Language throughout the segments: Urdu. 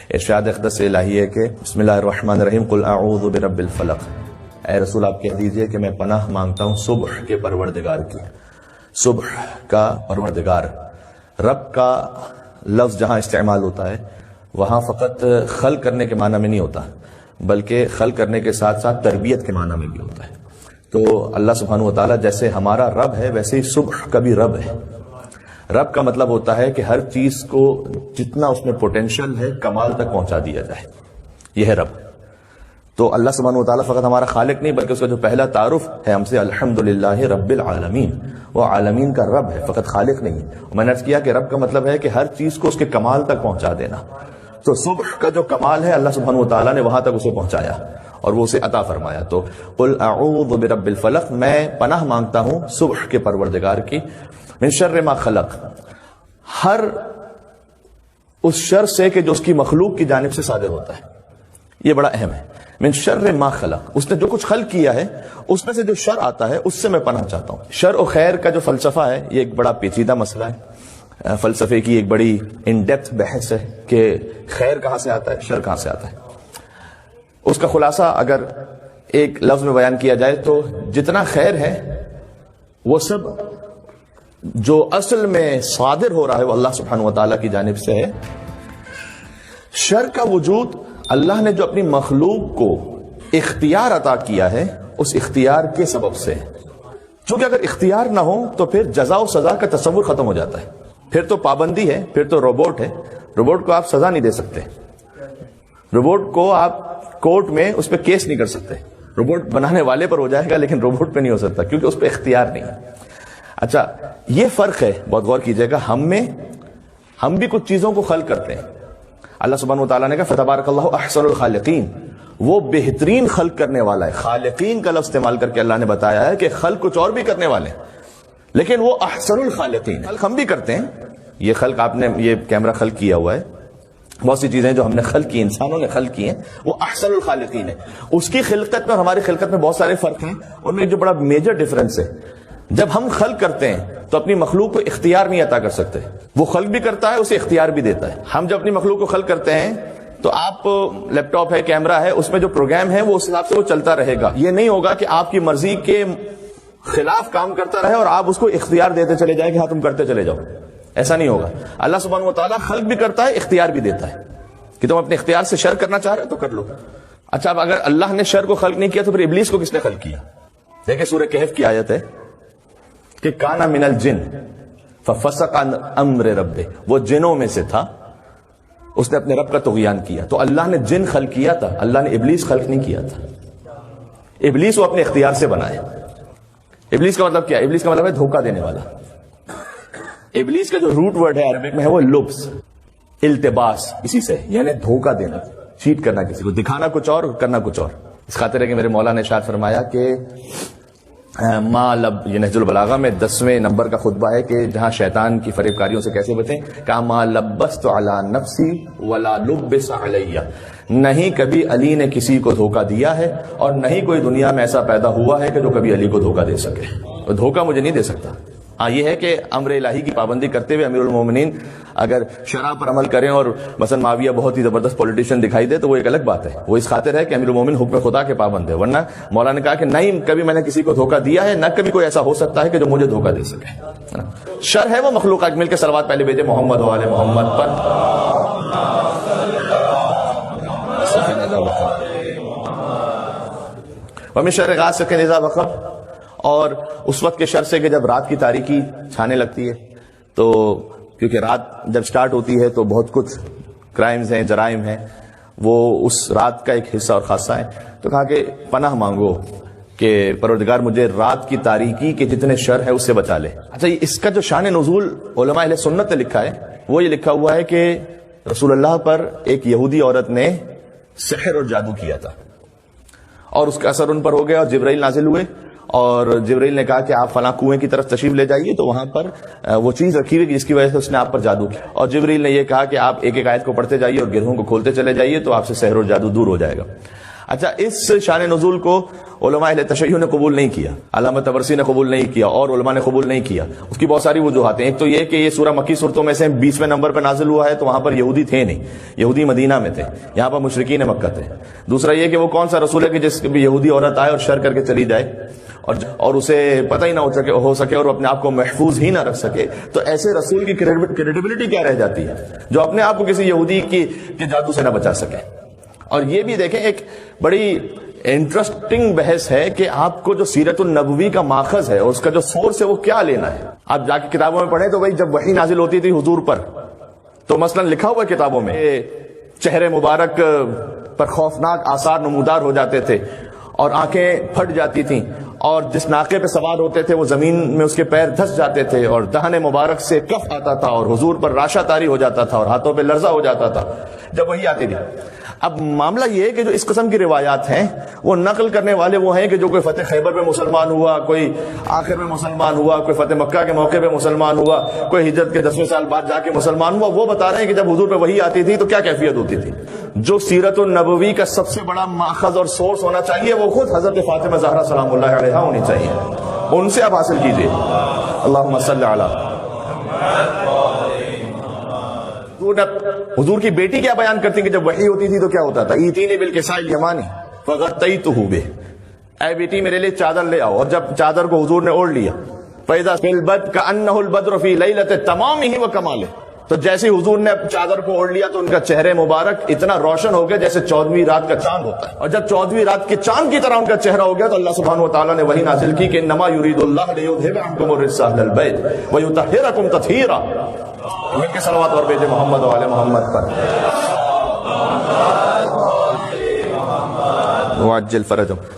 ارشاد اقدس الہی ہے کہ بسم اللہ الرحمن الرحیم قل اعوذ برب الفلق، اے رسول آپ کہہ دیجئے کہ میں پناہ مانگتا ہوں صبح کے پروردگار کی۔ صبح کا پروردگار، رب کا لفظ جہاں استعمال ہوتا ہے وہاں فقط خلق کرنے کے معنی میں نہیں ہوتا، بلکہ خلق کرنے کے ساتھ ساتھ تربیت کے معنی میں بھی ہوتا ہے۔ تو اللہ سبحانہ و تعالیٰ جیسے ہمارا رب ہے ویسے ہی صبح کا بھی رب ہے۔ رب کا مطلب ہوتا ہے کہ ہر چیز کو جتنا اس میں پوٹینشل ہے کمال تک پہنچا دیا جائے، یہ ہے رب۔ تو اللہ سبحانہ و تعالیٰ فقط ہمارا خالق نہیں بلکہ اس کا جو پہلا تعارف ہے ہم سے الحمدللہ رب العالمین، وہ عالمین کا رب ہے، فقط خالق نہیں۔ میں نے عرض کیا کہ رب کا مطلب ہے کہ ہر چیز کو اس کے کمال تک پہنچا دینا۔ تو صبح کا جو کمال ہے اللہ سبحانہ و تعالیٰ نے وہاں تک اسے پہنچایا اور وہ اسے عطا فرمایا۔ تو قل اعوذ برب الفلق، میں پناہ مانگتا ہوں صبح کے پروردگار کی، من شر ما خلق، ہر اس شر سے کہ جو اس کی مخلوق کی جانب سے صادر ہوتا ہے، یہ بڑا اہم ہے۔ من شر ما خلق، اس نے جو کچھ خلق کیا ہے اس میں سے جو شر آتا ہے اس سے میں پناہ چاہتا ہوں۔ شر و خیر کا جو فلسفہ ہے یہ ایک بڑا پیچیدہ مسئلہ ہے، فلسفے کی ایک بڑی ان ڈیپتھ بحث ہے کہ خیر کہاں سے آتا ہے، شر کہاں سے آتا ہے۔ اس کا خلاصہ اگر ایک لفظ میں بیان کیا جائے تو جتنا خیر ہے وہ سب جو اصل میں صادر ہو رہا ہے وہ اللہ سبحانہ و تعالیٰ کی جانب سے ہے۔ شر کا وجود اللہ نے جو اپنی مخلوق کو اختیار عطا کیا ہے اس اختیار کے سبب سے، چونکہ اگر اختیار نہ ہو تو پھر جزا و سزا کا تصور ختم ہو جاتا ہے، پھر تو پابندی ہے، پھر تو روبوٹ ہے، روبوٹ کو آپ سزا نہیں دے سکتے، روبوٹ کو آپ کورٹ میں اس پہ کیس نہیں کر سکتے، روبوٹ بنانے والے پر ہو جائے گا لیکن روبوٹ پہ نہیں ہو سکتا کیونکہ اس پہ اختیار نہیں ہے۔ اچھا یہ فرق ہے، بہت غور کیجئے گا، ہم بھی کچھ چیزوں کو خلق کرتے ہیں۔ اللہ سبحانہ وتعالیٰ نے کہا فتبارک اللہ احسن الخالقین، وہ بہترین خلق کرنے والا ہے۔ خالقین کا لفظ استعمال کر کے اللہ نے بتایا ہے کہ خلق کچھ اور بھی کرنے والے ہیں لیکن وہ احسن الخالقین، خلق ہم بھی کرتے ہیں۔ یہ خلق آپ نے یہ کیمرہ خلق کیا ہوا ہے، بہت سی چیزیں جو ہم نے خلق کی، انسانوں نے خلق کی ہیں، وہ احسن الخالقین ہے۔ اس کی خلقت میں اور ہماری خلقت میں بہت سارے فرق ہیں، ان میں جو بڑا میجر ڈفرنس ہے، جب ہم خلق کرتے ہیں تو اپنی مخلوق کو اختیار نہیں عطا کر سکتے، وہ خلق بھی کرتا ہے اسے اختیار بھی دیتا ہے۔ ہم جب اپنی مخلوق کو خلق کرتے ہیں تو آپ لیپ ٹاپ ہے، کیمرہ ہے، اس میں جو پروگرام ہے وہ اس حساب سے وہ چلتا رہے گا، یہ نہیں ہوگا کہ آپ کی مرضی کے خلاف کام کرتا رہے اور آپ اس کو اختیار دیتے چلے جائیں کہ ہاں تم کرتے چلے جاؤ، ایسا نہیں ہوگا۔ اللہ سبحانہ و تعالیٰ خلق بھی کرتا ہے، اختیار بھی دیتا ہے کہ تم اپنے اختیار سے شر کرنا چاہ رہے تو کر لو۔ اچھا اب اگر اللہ نے شر کو خلق نہیں کیا تو پھر ابلیس کو کس نے خلق کیا؟ دیکھیں سورہ کہف کی آیت ہے کہ کانا من الجن ففسق عن امر ربہ، وہ جنوں میں سے تھا، اس نے اپنے رب کا طغیان کیا۔ تو اللہ نے جن خلق کیا تھا، اللہ نے ابلیس خلق نہیں کیا تھا۔ ابلیس وہ اپنے اختیار سے بنائے۔ ابلیس کا مطلب کیا ہے؟ ابلیس کا مطلب ہے دھوکہ دینے والا۔ ابلیس کا جو روٹ ورڈ ہے عربک میں ہے وہ لبس، التباس، اسی سے یعنی دھوکہ دینا، چیٹ کرنا، کسی کو دکھانا کچھ اور کرنا کچھ اور۔ اس خاطر ہے کہ میرے مولا نے ارشاد فرمایا کہ یہ نہج البلاغہ میں 10ویں نمبر کا خطبہ ہے کہ جہاں شیطان کی فریب کاریوں سے کیسے بچیں، کہ ما لبست علی نفسی ولا لبس علیہ، نہیں کبھی علی نے کسی کو دھوکہ دیا ہے اور نہیں کوئی دنیا میں ایسا پیدا ہوا ہے کہ جو کبھی علی کو دھوکہ دے سکے، اور دھوکہ مجھے نہیں دے سکتا۔ ہاں یہ ہے کہ امر الہی کی پابندی کرتے ہوئے امیر المومنین اگر شرع پر عمل کریں اور مثلا معاویہ بہت ہی زبردست پولیٹیشین دکھائی دے تو وہ ایک الگ بات ہے، وہ اس خاطر ہے کہ امیر المومن حکم خدا کے پابند ہے، ورنہ مولا نے کہا کہ نہیں کبھی میں نے کسی کو دھوکہ دیا ہے، نہ کبھی کوئی ایسا ہو سکتا ہے کہ جو مجھے دھوکہ دے سکے۔ شر ہے وہ مخلوقات، مل کے صلوات پہلے بھیجے محمد و آل محمد پر۔ ومن شر غاسق اذا وقب، اور اس وقت کے شر سے کہ جب رات کی تاریکی چھانے لگتی ہے، تو کیونکہ رات جب سٹارٹ ہوتی ہے تو بہت کچھ کرائمز ہیں، جرائم ہیں، وہ اس رات کا ایک حصہ اور خاصہ ہے۔ تو کہا کہ پناہ مانگو کہ پروردگار مجھے رات کی تاریکی کے جتنے شر ہے اس سے بچا لے۔ اچھا اس کا جو شان نزول علماء اہل سنت نے لکھا ہے وہ یہ لکھا ہوا ہے کہ رسول اللہ پر ایک یہودی عورت نے سحر اور جادو کیا تھا اور اس کا اثر ان پر ہو گیا اور جبرائیل نازل ہوئے اور جبرائیل نے کہا کہ آپ فلاں کنویں کی طرف تشریف لے جائیے، تو وہاں پر وہ چیز رکھی ہوئی جس کی وجہ سے اس نے آپ پر جادو کیا، اور جبرائیل نے یہ کہا کہ آپ ایک ایک آیت کو پڑھتے جائیے اور گرہوں کو کھولتے چلے جائیے تو آپ سے سحر اور جادو دور ہو جائے گا۔ اچھا، اس شان نزول کو علماء اہل تشیع نے قبول نہیں کیا، علامہ طبرسی نے قبول نہیں کیا، اور علماء نے قبول نہیں کیا. اس کی بہت ساری وجوہات ہیں. ایک تو یہ کہ یہ سورہ مکی صورتوں میں سے 20ویں نمبر پہ نازل ہوا ہے، تو وہاں پر یہودی تھے نہیں، یہودی مدینہ میں تھے، یہاں پر مشرکین مکہ تھے. دوسرا یہ کہ وہ کون سا رسول ہے کہ جس بھی یہودی عورت آئے اور شر کر کے چلی جائے اور اسے پتہ ہی نہ ہو سکے اور اپنے آپ کو محفوظ ہی نہ رکھ سکے. تو ایسے رسول کی کریڈیبلٹی کیا رہ جاتی ہے جو اپنے آپ کو کسی یہودی کے جادو سے نہ بچا سکے. اور یہ بھی دیکھیں، ایک بڑی انٹرسٹنگ بحث ہے کہ آپ کو جو سیرت النبوی کا ماخذ ہے اور اس کا جو سورس ہے وہ کیا لینا ہے. آپ جا کے کتابوں میں پڑھیں تو بھائی جب وحی نازل ہوتی تھی حضور پر تو مثلا لکھا ہوا کتابوں میں چہرے مبارک پر خوفناک آثار نمودار ہو جاتے تھے اور آنکھیں پھٹ جاتی تھیں، اور جس ناقے پہ سوار ہوتے تھے وہ زمین میں اس کے پیر دھس جاتے تھے، اور دہن مبارک سے کف آتا تھا، اور حضور پر راشا طاری ہو جاتا تھا، اور ہاتھوں پہ لرزہ ہو جاتا تھا جب وہی آتی تھی. اب معاملہ یہ ہے کہ جو اس قسم کی روایات ہیں وہ نقل کرنے والے وہ ہیں کہ جو کوئی فتح خیبر پہ مسلمان ہوا، کوئی آخر میں مسلمان ہوا، کوئی فتح مکہ کے موقع پہ مسلمان ہوا، کوئی ہجرت کے 10ویں سال بعد جا کے مسلمان ہوا. وہ بتا رہے ہیں کہ جب حضور پہ وہی آتی تھی تو کیا کیفیت ہوتی تھی. جو سیرت النبوی کا سب سے بڑا ماخذ اور سورس ہونا چاہیے وہ خود حضرت فاطمہ زہرا سلام اللہ علیہا ہونی چاہیے. ان سے آپ حاصل کیجئے. اللہم صلی علی. حضور کی بیٹی کیا بیان کرتی کہ جب وحی ہوتی تھی تو کیا ہوتا تھا؟ ایتینی بالکساء الیمانی فغطیتہ بہ، اے بیٹی میرے لیے چادر لے آؤ. اور جب چادر کو حضور نے اوڑھ لیا فاذا فی البدر کانہ البدر فی لیلۃ تمامہ وکمالہ، تو جیسے حضور نے چادر کو اوڑھ لیا تو ان کا چہرے مبارک اتنا روشن ہو گیا جیسے 14ویں رات کا چاند ہوتا ہے. اور جب 14ویں رات کے چاند کی طرح ان کا چہرہ ہو گیا تو اللہ سبحانہ و تعالیٰ نے وحی نازل کی کہ انما یرید اللہ لیذھب عنکم الرجس اہل البیت ویطہرکم تطہیرا. مل کے صلوات اور بھیجے محمد و آل محمد پر. وعجل فرجهم.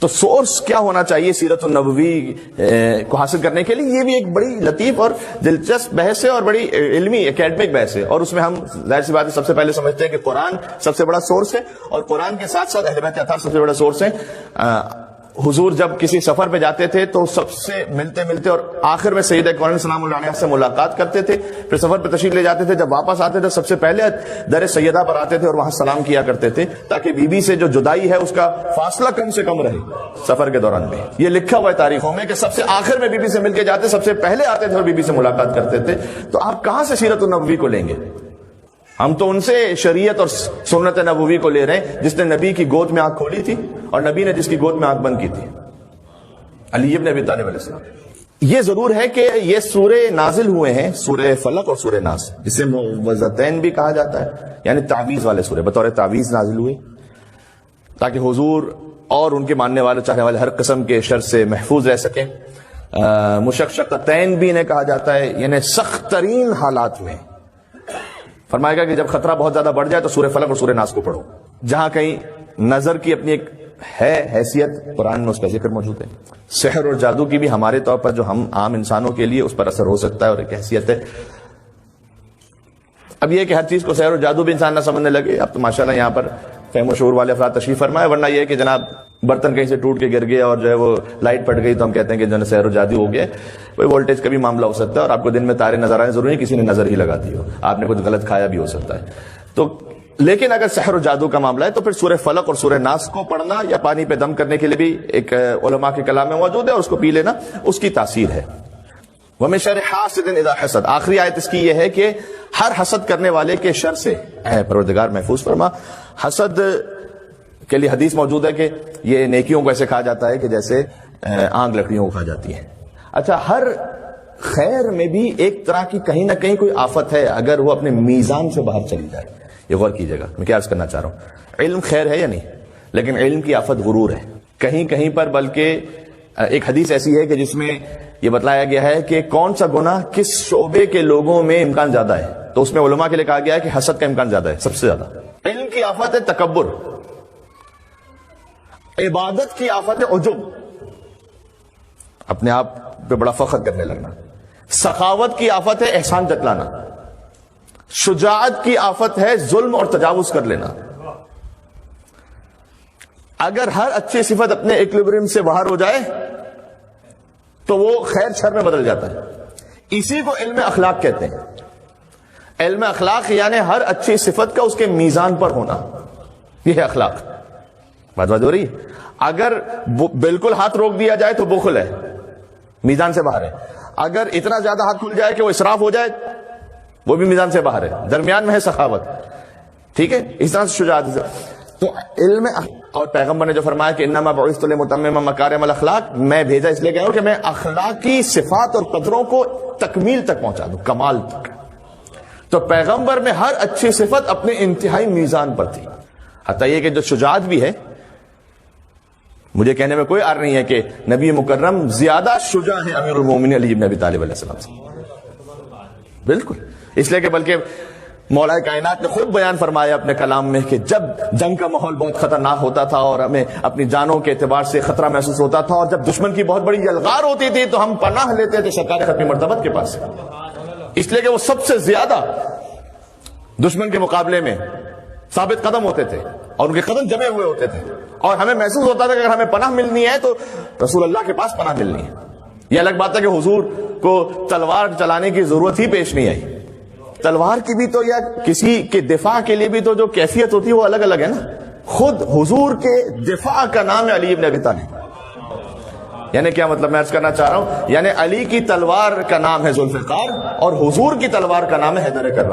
تو سورس کیا ہونا چاہیے سیرت النبوی کو حاصل کرنے کے لیے؟ یہ بھی ایک بڑی لطیف اور دلچسپ بحث ہے اور بڑی علمی اکیڈمک بحث ہے. اور اس میں ہم ظاہر سی بات ہے سب سے پہلے سمجھتے ہیں کہ قرآن سب سے بڑا سورس ہے، اور قرآن کے ساتھ ساتھ اہل بیت اطہار سب سے بڑا سورس ہے. حضور جب کسی سفر پہ جاتے تھے تو سب سے ملتے ملتے اور آخر میں سیدہ کونین سلام اللہ علیہ سے ملاقات کرتے تھے، پھر سفر پہ تشریف لے جاتے تھے. جب واپس آتے تھے سب سے پہلے در سیدہ پر آتے تھے اور وہاں سلام کیا کرتے تھے تاکہ بی بی سے جو جدائی ہے اس کا فاصلہ کم سے کم رہے سفر کے دوران بھی. یہ لکھا ہوا ہے تاریخوں میں کہ سب سے آخر میں بی بی سے مل کے جاتے، سب سے پہلے آتے تھے اور بی بی سے ملاقات کرتے تھے. تو آپ کہاں سے سیرت النبوی کو لیں گے؟ ہم تو ان سے شریعت اور سنت نبوی کو لے رہے ہیں جس نے نبی کی گود میں آنکھ کھولی تھی اور نبی نے جس کی گود میں آنکھ بند کی تھی، علی ابن ابی طالب علیہ السلام. یہ ضرور ہے کہ یہ سورے نازل ہوئے ہیں، سورہ فلق اور سورہ ناس، جسے معوذتین بھی کہا جاتا ہے، یعنی تعویذ والے سورے، بطور تعویذ نازل ہوئے تاکہ حضور اور ان کے ماننے والے چاہنے والے ہر قسم کے شر سے محفوظ رہ سکیں. مشققتین بھی انہیں کہا جاتا ہے، یعنی سخت ترین حالات میں. فرمائے گا کہ جب خطرہ بہت زیادہ بڑھ جائے تو سورہ فلق اور سورہ ناس کو پڑھو. جہاں کہیں نظر کی اپنی ایک ہے حیثیت، قرآن میں اس کا ذکر موجود ہے. سحر اور جادو کی بھی ہمارے طور پر جو ہم عام انسانوں کے لیے اس پر اثر ہو سکتا ہے اور ایک حیثیت ہے. اب یہ کہ ہر چیز کو سحر اور جادو بھی انسان نہ سمجھنے لگے. اب تو ماشاءاللہ یہاں پر فہم و شعور والے افراد تشریف فرمائے، ورنہ یہ کہ جناب برتن کہیں سے ٹوٹ کے گر گیا اور جو ہے وہ لائٹ پھٹ گئی تو ہم کہتے ہیں کہ جو ہے سحر و جادو ہو گیا. کوئی وولٹیج کا بھی معاملہ ہو سکتا ہے اور آپ کو دن میں تارے نظر آئے، ضروری کسی نے نظر ہی لگا دی ہو، آپ نے کچھ غلط کھایا بھی ہو سکتا ہے. تو لیکن اگر سحر و جادو کا معاملہ ہے تو پھر سورہ فلق اور سورہ ناس کو پڑھنا یا پانی پہ دم کرنے کے لیے بھی ایک علماء کے کلام میں موجود ہے، اور اس کو پی لینا اس کی تاثیر ہے. وَمِن شَرِّ حَاسِدٍ إِذَا حَسَدَ. آخری آیت اس کی یہ ہے کہ ہر حسد کرنے والے کے شر سے اے پروردگار محفوظ فرما. حسد کے لیے حدیث موجود ہے کہ یہ نیکیوں کو ایسے کھا جاتا ہے کہ جیسے آگ لکڑیوں کو کھا جاتی ہے. اچھا، ہر خیر میں بھی ایک طرح کی کہیں نہ کہیں کوئی آفت ہے اگر وہ اپنے میزان سے باہر چلی جائے. یہ غور کیجیے گا میں کیا عرض کرنا چاہ رہا ہوں. علم خیر ہے یا نہیں، لیکن علم کی آفت غرور ہے کہیں کہیں پر. بلکہ ایک حدیث ایسی ہے کہ جس میں یہ بتلایا گیا ہے کہ کون سا گناہ کس شعبے کے لوگوں میں امکان زیادہ ہے، تو اس میں علماء کے لیے کہا گیا ہے کہ حسد کا امکان زیادہ ہے، سب سے زیادہ. علم کی آفت ہے تکبر، عبادت کی آفت ہے عجب، اپنے آپ پہ بڑا فخر کرنے لگنا. سخاوت کی آفت ہے احسان جتلانا. شجاعت کی آفت ہے ظلم اور تجاوز کر لینا. اگر ہر اچھی صفت اپنے ایکولیبریم سے باہر ہو جائے تو وہ خیر شر میں بدل جاتا ہے. اسی کو علم اخلاق کہتے ہیں. علم اخلاق یعنی ہر اچھی صفت کا اس کے میزان پر ہونا، یہ ہے اخلاق. بات ہو رہی ہے. اگر بالکل ہاتھ روک دیا جائے تو بخل ہے, میزان سے باہر ہے. اگر اتنا زیادہ ہاتھ کھل جائے کہ وہ اسراف ہو جائے وہ بھی میزان سے باہر ہے. درمیان میں ہے سخاوت. ٹھیک ہے, اس طرح سے شجاعت. تو علم اور پیغمبر نے جو فرمایا کہ انما بعثت لاتمم مکارم الاخلاق, میں بھیجا اس لیے گیا ہوں کہ میں اخلاقی صفات اور قدروں کو تکمیل تک پہنچا دوں, کمال تک. تو پیغمبر میں ہر اچھی صفت اپنے انتہائی میزان پر تھی. حتیٰ یہ کہ جو شجاعت بھی ہے, مجھے کہنے میں کوئی عار نہیں ہے کہ نبی مکرم زیادہ شجاع ہیں امیر المومنین علی بن ابی طالب علیہ السلام سے. بالکل, اس لیے کہ بلکہ مولا کائنات نے خود بیان فرمایا اپنے کلام میں کہ جب جنگ کا ماحول بہت خطرناک ہوتا تھا اور ہمیں اپنی جانوں کے اعتبار سے خطرہ محسوس ہوتا تھا, اور جب دشمن کی بہت بڑی یلغار ہوتی تھی تو ہم پناہ لیتے تھے سرکار ختم مرتبت کے پاس, اس لیے کہ وہ سب سے زیادہ دشمن کے مقابلے میں ثابت قدم ہوتے تھے اور ان کے قدم جمے ہوئے ہوتے تھے, اور ہمیں محسوس ہوتا تھا کہ اگر ہمیں پناہ ملنی ہے تو رسول اللہ کے پاس پناہ ملنی ہے. یہ الگ بات ہے کہ حضور کو تلوار چلانے کی ضرورت ہی پیش نہیں آئی. تلوار کی بھی تو یا کسی کے دفاع کے لیے بھی تو جو کیفیت ہوتی ہے وہ الگ الگ ہے نا. خود حضور کے دفاع کا نام ہے علی بن ابی طالب. یعنی کیا مطلب, میں عرض کرنا چاہ رہا ہوں, یعنی علی کی تلوار کا نام ہے ذوالفقار اور حضور کی تلوار کا نام ہے حیدر کرار.